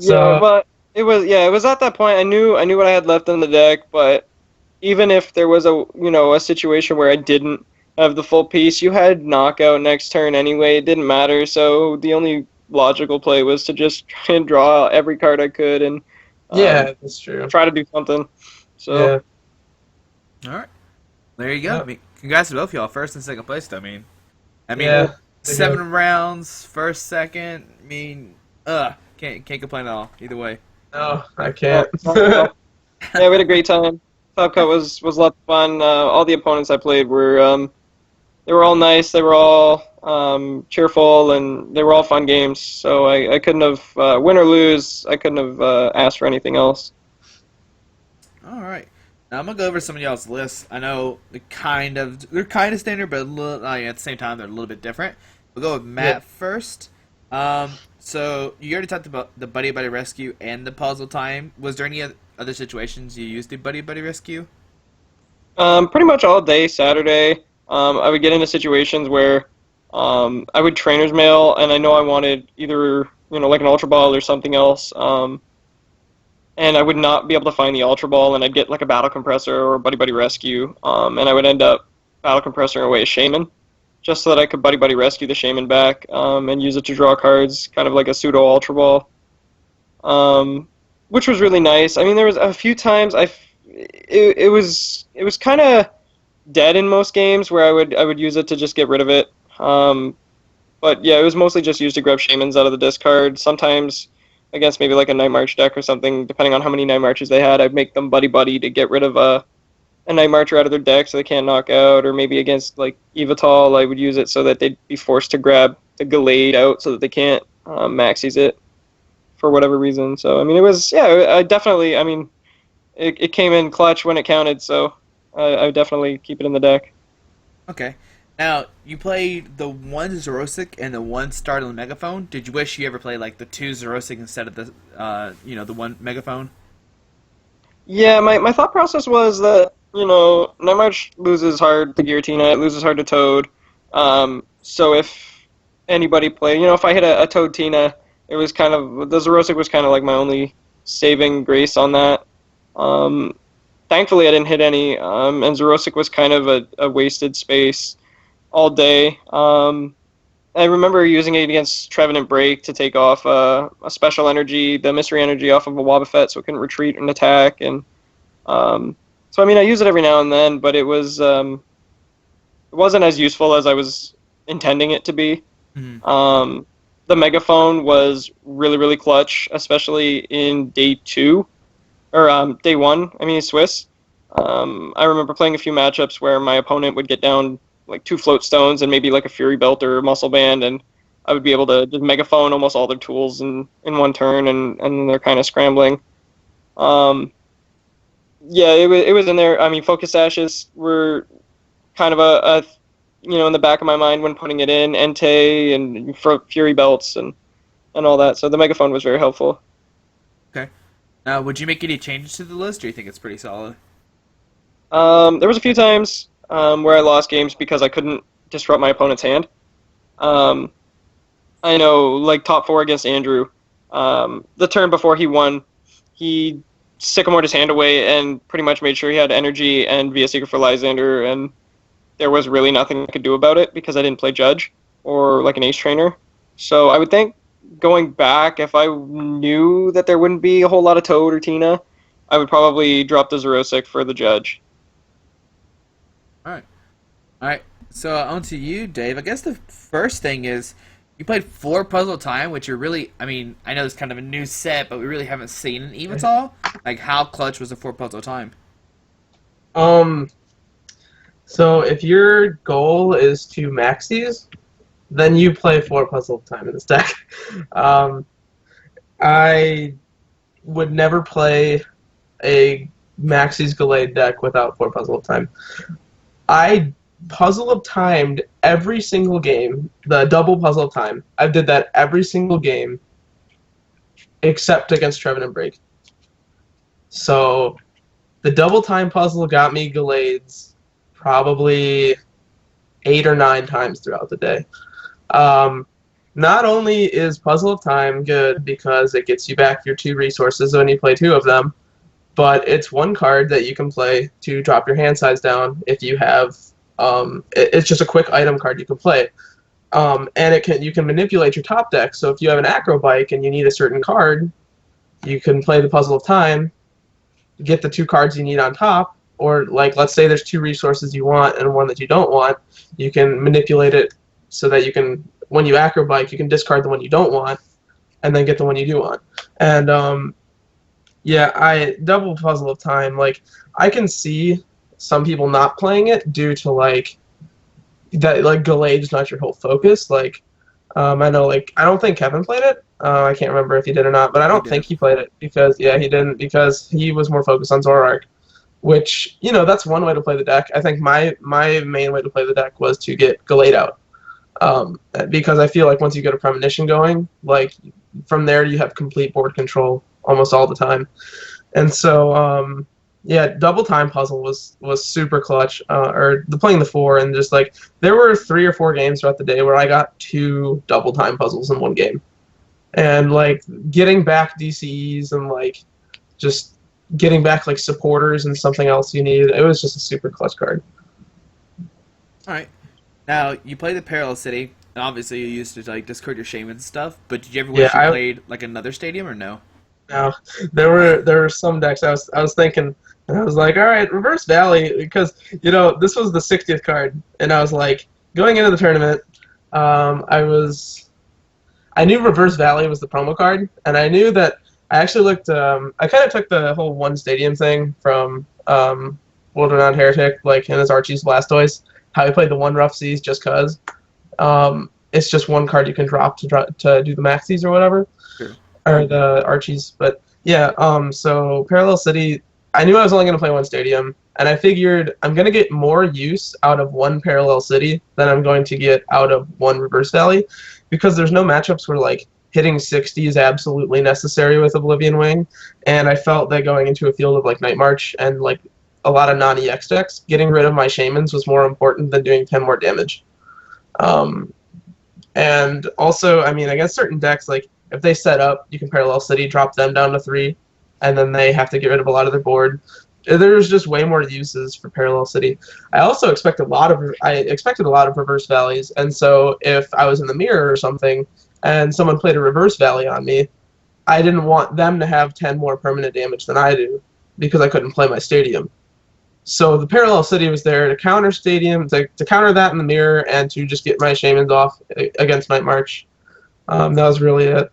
So, yeah, but it was at that point I knew what I had left in the deck, but even if there was a situation where I didn't have the full piece, you had knockout next turn anyway. It didn't matter. So the only logical play was to just try and draw every card I could and yeah, that's true. Try to do something. So all right, there you go. Yep. I mean, congrats to both y'all, first and second place. I mean, yeah, 7 rounds, first, second. I mean, can't complain at all. Either way. No, I can't. Yeah, we had a great time. Top Cut was a lot of fun. All the opponents I played were they were all nice. They were all cheerful, and they were all fun games. So I couldn't have win or lose. I couldn't have asked for anything else. All right. Now I'm gonna go over some of y'all's lists. I know they're kind of standard, but at the same time they're a little bit different. We'll go with Matt first. So you already talked about the Buddy Buddy Rescue and the puzzle time. Was there any other situations you used the Buddy Buddy Rescue? Pretty much all day Saturday. I would get into situations where I would trainer's mail, and I know I wanted either like an Ultra Ball or something else. And I would not be able to find the Ultra Ball, and I'd get like a Battle Compressor or a Buddy Buddy Rescue, and I would end up Battle Compressor away a Shaman, just so that I could Buddy Buddy Rescue the Shaman back, and use it to draw cards, kind of like a pseudo Ultra Ball, which was really nice. I mean, there was a few times it was kind of dead in most games where I would use it to just get rid of it, but yeah, it was mostly just used to grab Shamans out of the discard. Sometimes against maybe like a Night March deck or something, depending on how many Night Marches they had, I'd make them buddy to get rid of a Night Marcher out of their deck so they can't knock out, or maybe against like Yveltal, I would use it so that they'd be forced to grab the Glade out so that they can't maxis it for whatever reason. So I mean, it was I definitely, I mean, it came in clutch when it counted, so I would definitely keep it in the deck. Okay. Now, you played the 1 Zerosic and the 1 Startling Megaphone. Did you wish you ever played like the 2 Zerosic instead of the the 1 Megaphone? Yeah, my thought process was that, Night March loses hard to Giratina, it loses hard to Toad. So if anybody played, if I hit a Toad Tina, it was kind of, the Zerosic was kind of like my only saving grace on that. Thankfully I didn't hit any, and Zerosic was kind of a wasted space all day. I remember using it against Trevenant Break to take off a special energy, the mystery energy off of a Wobbuffet, so it couldn't retreat and attack. And so I mean, I use it every now and then, but it wasn't as useful as I was intending it to be. Mm-hmm. The Megaphone was really clutch, especially in day 2 or day 1. I mean, Swiss. I remember playing a few matchups where my opponent would get down like 2 float stones and maybe like a Fury Belt or a Muscle Band, and I would be able to just Megaphone almost all their tools in one turn, and they're kind of scrambling. Yeah, it was in there. I mean, Focus Ashes were kind of a in the back of my mind when putting it in, Entei and Fury Belts and and all that. So the megaphone was very helpful. Okay. Now, would you make any changes to the list, or you think it's pretty solid? There was a few times where I lost games because I couldn't disrupt my opponent's hand. Um, I know, like top four against Andrew, the turn before he won, he sycamored his hand away and pretty much made sure he had energy and via Secret for Lysander, and there was really nothing I could do about it because I didn't play Judge or like an Ace Trainer. So I would think going back, if I knew that there wouldn't be a whole lot of Toad or Tina, I would probably drop the Zerosic for the Judge. All right. All right. So on to you, Dave. I guess the first thing is you played 4 Puzzle Time, which you're really. I mean, I know it's kind of a new set, but we really haven't seen in Yveltal. Like, how clutch was the 4 Puzzle Time? So if your goal is to maxis, then you play 4 Puzzle Time in this deck. I would never play a maxis Glade deck without 4 Puzzle of Time. I Puzzle of Timed every single game, the double Puzzle of Time. I did that every single game except against Trevin and Break. So the double time puzzle got me Glades probably 8 or 9 times throughout the day. Not only is Puzzle of Time good because it gets you back your 2 resources when you play 2 of them, but it's 1 card that you can play to drop your hand size down if you have. It's just a quick item card you can play, and you can manipulate your top deck. So if you have an Acro Bike and you need a certain card, you can play the Puzzle of Time, get the 2 cards you need on top, or like let's say there's 2 resources you want and 1 that you don't want, you can manipulate it so that you can, when you Acro Bike, you can discard the one you don't want and then get the one you do want. And yeah, I double Puzzle of Time, like I can see some people not playing it due to like that, like Galade's not your whole focus. Like I know, like I don't think Kevin played it. I can't remember if he did or not, but I don't think he played it because he didn't, because he was more focused on Zoroark, which, you know, that's one way to play the deck. I think my main way to play the deck was to get Glade out, because I feel like once you get a premonition going, like from there you have complete board control almost all the time. And so yeah, double time puzzle was super clutch, or playing the 4, and just like there were 3 or 4 games throughout the day where I got 2 double time puzzles in one game, and like getting back DCEs and like just getting back like supporters and something else you need. It was just a super clutch card. All right. Now, you play the Parallel City, and obviously you used to like discard your shaman and stuff, but did you ever wish you played like another stadium or no? No. There were some decks I was thinking, and I was like, all right, Reverse Valley, because, you know, this was the 60th card, and I was like, going into the tournament, I knew Reverse Valley was the promo card, and I knew that I actually looked, I kind of took the whole one stadium thing from World Renowned Heretic, like in his Archie's Blastoise, how he played the 1 Rough Seas just because. It's just 1 card you can drop to do the Maxis or whatever. Sure. Or the Archies. But yeah, so Parallel City, I knew I was only going to play 1 stadium, and I figured I'm going to get more use out of 1 Parallel City than I'm going to get out of 1 Reverse Valley, because there's no matchups where like hitting 60 is absolutely necessary with Oblivion Wing, and I felt that going into a field of like Night March and like a lot of non-EX decks, getting rid of my Shamans was more important than doing 10 more damage. And also, I mean, against certain decks, like if they set up, you can Parallel City, drop them down to 3, and then they have to get rid of a lot of their board. There's just way more uses for Parallel City. I also expected a lot of Reverse Valleys, and so if I was in the mirror or something, and someone played a Reverse Valley on me, I didn't want them to have 10 more permanent damage than I do, because I couldn't play my stadium. So the Parallel City was there to counter stadium, to counter that in the mirror, and to just get my Shamans off against Night March. That was really it.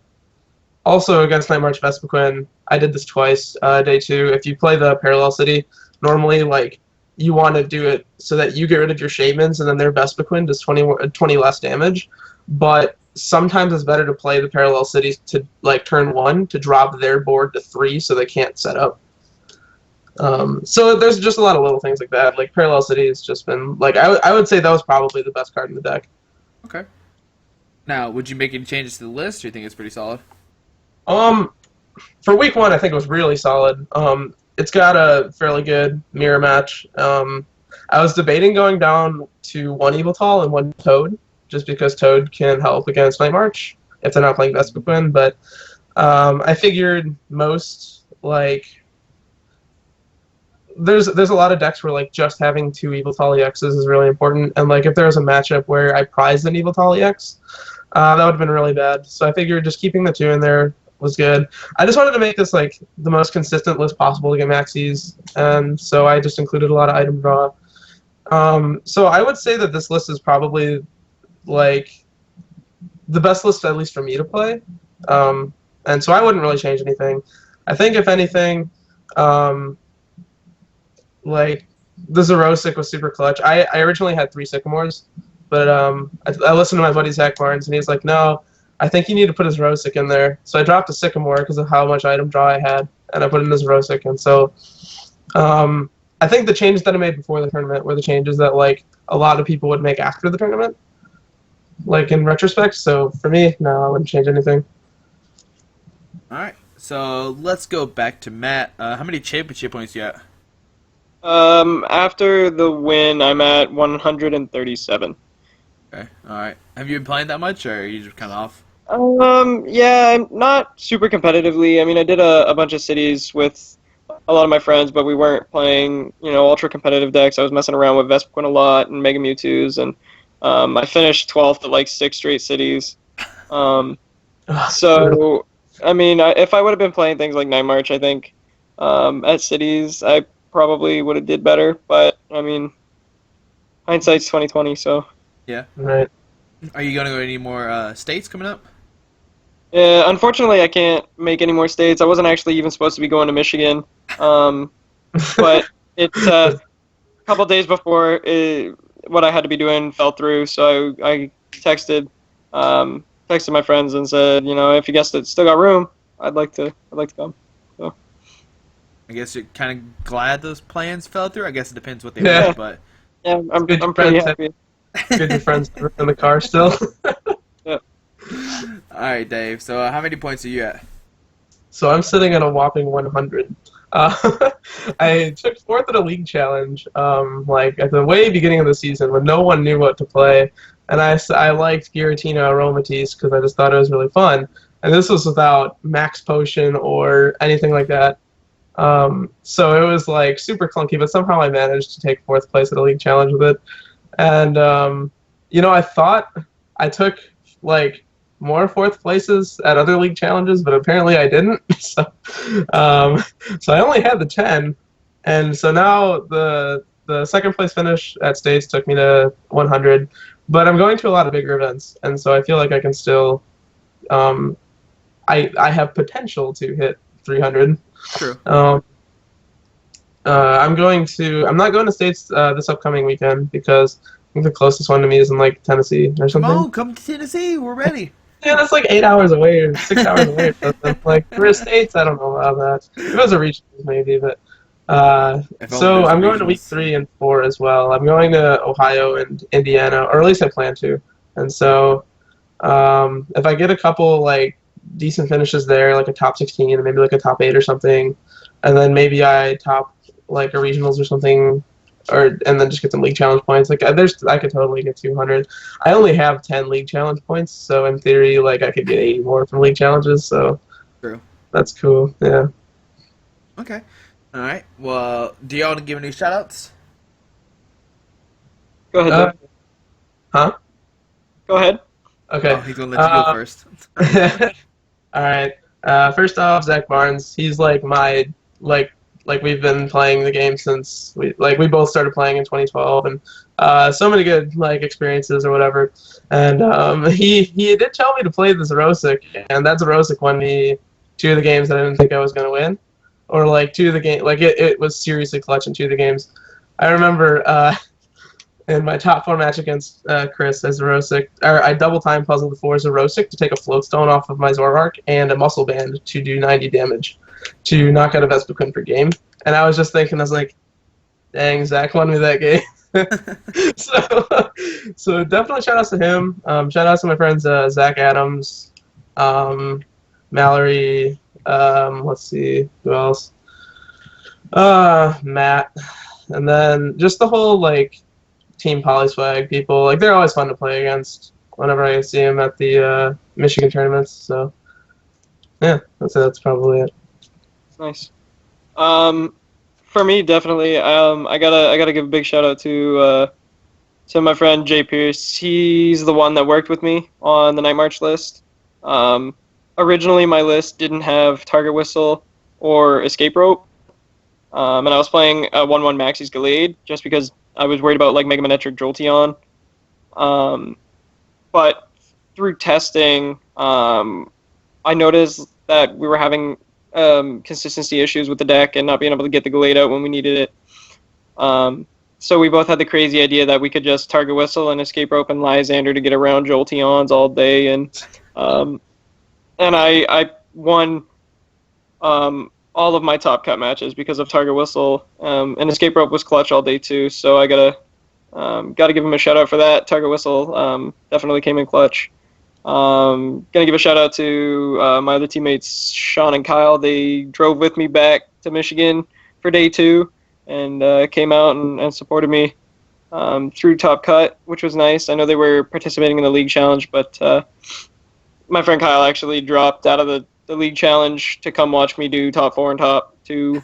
Also, against Night March Vespiquen, I did this twice, day 2. If you play the Parallel City, normally, like, you want to do it so that you get rid of your Shamans, and then their Vespiquen does 20 less damage. But sometimes it's better to play the Parallel Cities to, like, turn 1 to drop their board to 3 so they can't set up. So there's just a lot of little things like that. Like, Parallel City has just been, like, I would say that was probably the best card in the deck. Okay. Now, would you make any changes to the list, or do you think it's pretty solid? Um, for week one, I think it was really solid. It's got a fairly good mirror match. I was debating going down to one Yveltal and one Toad, just because Toad can help against Night March if they're not playing Vespiquen, but I figured most, like, there's a lot of decks where, like, just having two Yveltal EXs is really important, and, like, if there was a matchup where I prized an Yveltal EX, that would have been really bad. So I figured just keeping the two in there was good. I just wanted to make this, like, the most consistent list possible to get maxis, and so I just included a lot of item draw. So I would say that this list is probably, like, the best list, at least for me to play. And so I wouldn't really change anything. I think, if anything, like, the Zerosic was super clutch. I originally had 3 Sycamores, but I listened to my buddy Zach Barnes, and he's like, no, I think you need to put a Zerosic in there. So I dropped a Sycamore because of how much item draw I had, and I put in a Zerosic. And so I think the changes that I made before the tournament were the changes that, like, a lot of people would make after the tournament, like, in retrospect. So for me, no, I wouldn't change anything. All right, so let's go back to Matt. How many championship points you at? After the win, I'm at 137. Okay, all right. Have you been playing that much, or are you just kind of off? Yeah, I'm not super competitively. I mean, I did a bunch of cities with a lot of my friends, but we weren't playing, ultra competitive decks. I was messing around with Vespiquen a lot and Mega Mewtwo's, and I finished 12th at like 6 straight cities. So, I mean, if I would have been playing things like Night March, I think at cities I probably would have did better. But I mean, hindsight's 2020. So Yeah. Right. Are you gonna go to any more states coming up? yeah, unfortunately, I can't make any more states. I wasn't actually even supposed to be going to Michigan, but it's a couple days before what I had to be doing fell through. So I texted my friends and said, if you guys still got room, I'd like to come. So I guess you're kind of glad those plans fell through. I guess it depends what they Yeah. were, but yeah, I'm Good pretty friends. happy. Good your friends in the car still. all right, Dave. So how many points are you at? So I'm sitting at a whopping 100. I took 4th at a league challenge, like at the way beginning of the season when no one knew what to play, and I liked Giratina Aromatisse because I just thought it was really fun. And this was without Max Potion or anything like that. So it was like super clunky, but somehow I managed to take 4th place at a league challenge with it. And I thought I took like more 4th places at other league challenges, but apparently I didn't. So I only had the 10, and so now the 2nd place finish at States took me to 100. But I'm going to a lot of bigger events, and so I feel like I can still I have potential to hit 300. True. I'm not going to States this upcoming weekend because I think the closest one to me is in like Tennessee or Come something. on, come to Tennessee. We're ready. Yeah, that's like 8 hours away or 6 hours away. Like for States, I don't know about that. If it was a region, maybe, but If only so there's I'm going to week regionals. 3 and 4 as well. I'm going to Ohio and Indiana, or at least I plan to. And so if I get a couple like decent finishes there, like a top 16 and maybe like a top 8 or something, and then maybe I top like a regionals or something, and then just get some league challenge points. Like I could totally get 200. I only have 10 league challenge points, so in theory, like I could get 80 more from league challenges. So True. that's cool. Yeah. Okay. All right. Well, do y'all want to give any shout outs? Go ahead. Uh, Dave. huh? Go ahead. Okay. Oh, he's gonna let you go first. All right. First off, Zach Barnes. He's like my like we've been playing the game since we both started playing in 2012, and so many good like experiences or whatever. And he did tell me to play the Zerosic, and that Zerosic won me 2 of the games that I didn't think I was gonna win, or like 2 of the game like it was seriously clutch in 2 of the games. I remember in my top 4 match against Chris as Zerosic, I double time puzzled for Zerosic to take a float stone off of my Zoroark and a muscle band to do 90 damage to knock out a Vespiquen per game. And I was just thinking, I was like, dang, Zach won me that game. So definitely shout outs to him. Shout outs to my friends Zach Adams, Mallory. Let's see who else. Matt, and then just the whole like team polyswag people. Like they're always fun to play against whenever I see them at the Michigan tournaments. So yeah, that's probably it. Nice. For me, definitely. I gotta give a big shout out to my friend Jay Pierce. He's the one that worked with me on the Night March list. Um, Originally, my list didn't have Target Whistle or Escape Rope, and I was playing a 1/1 Maxis Glade just because I was worried about like Mega Manetric Jolteon. Um, but through testing, I noticed that we were having consistency issues with the deck and not being able to get the Glade out when we needed it. So we both had the crazy idea that we could just Target Whistle and Escape Rope and Lysander to get around Jolteons all day, um, and I won all of my top cut matches because of Target Whistle, and Escape Rope was clutch all day too. So I gotta give him a shout out for that. Target Whistle definitely came in clutch. Gonna give a shout out to my other teammates, Sean and Kyle. They drove with me back to Michigan for day 2 and came out and supported me through Top Cut, which was nice. I know they were participating in the league challenge, but my friend Kyle actually dropped out of the league challenge to come watch me do top 4 and top 2.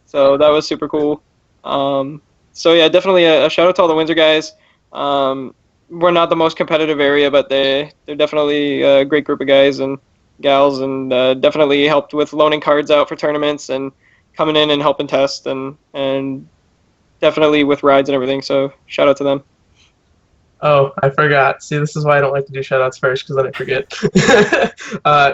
So that was super cool. So yeah, definitely a shout out to all the Windsor guys. We're not the most competitive area, but they're definitely a great group of guys and gals, and definitely helped with loaning cards out for tournaments and coming in and helping test and definitely with rides and everything. So shout out to them. Oh, I forgot. See, this is why I don't like to do shout outs first, because then I forget.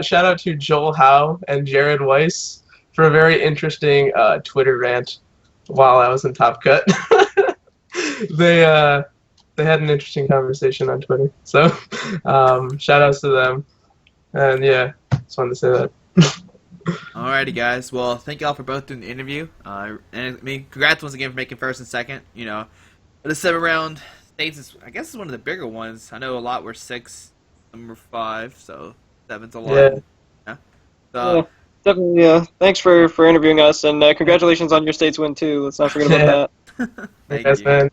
Shout out to Joel Howe and Jared Weiss for a very interesting Twitter rant while I was in Top Cut. They had an interesting conversation on Twitter. So shout outs to them. And yeah, just wanted to say that. Alrighty, guys. Well, thank y'all for both doing the interview. And I mean, congrats once again for making first and second. You know, the 7-round states is, I guess, is one of the bigger ones. I know a lot were 6, some were 5, so 7's a lot. Yeah. So, Yeah, definitely. Thanks for interviewing us, and congratulations on your state's win too. Let's not forget about that. thank Yes, you. man.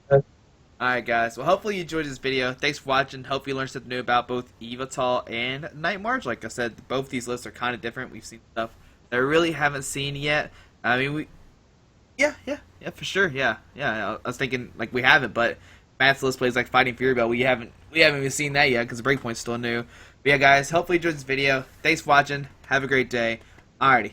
Alright, guys. Well, hopefully you enjoyed this video. Thanks for watching. Hope you learned something new about both Yveltal and Night March. Like I said, both these lists are kind of different. We've seen stuff that I really haven't seen yet. I mean, yeah, for sure. Yeah. I was thinking like we haven't, but Matt's list plays like Fighting Fury Bell. We haven't even seen that yet because Breakpoint's still new. But yeah, guys. Hopefully you enjoyed this video. Thanks for watching. Have a great day. Alrighty.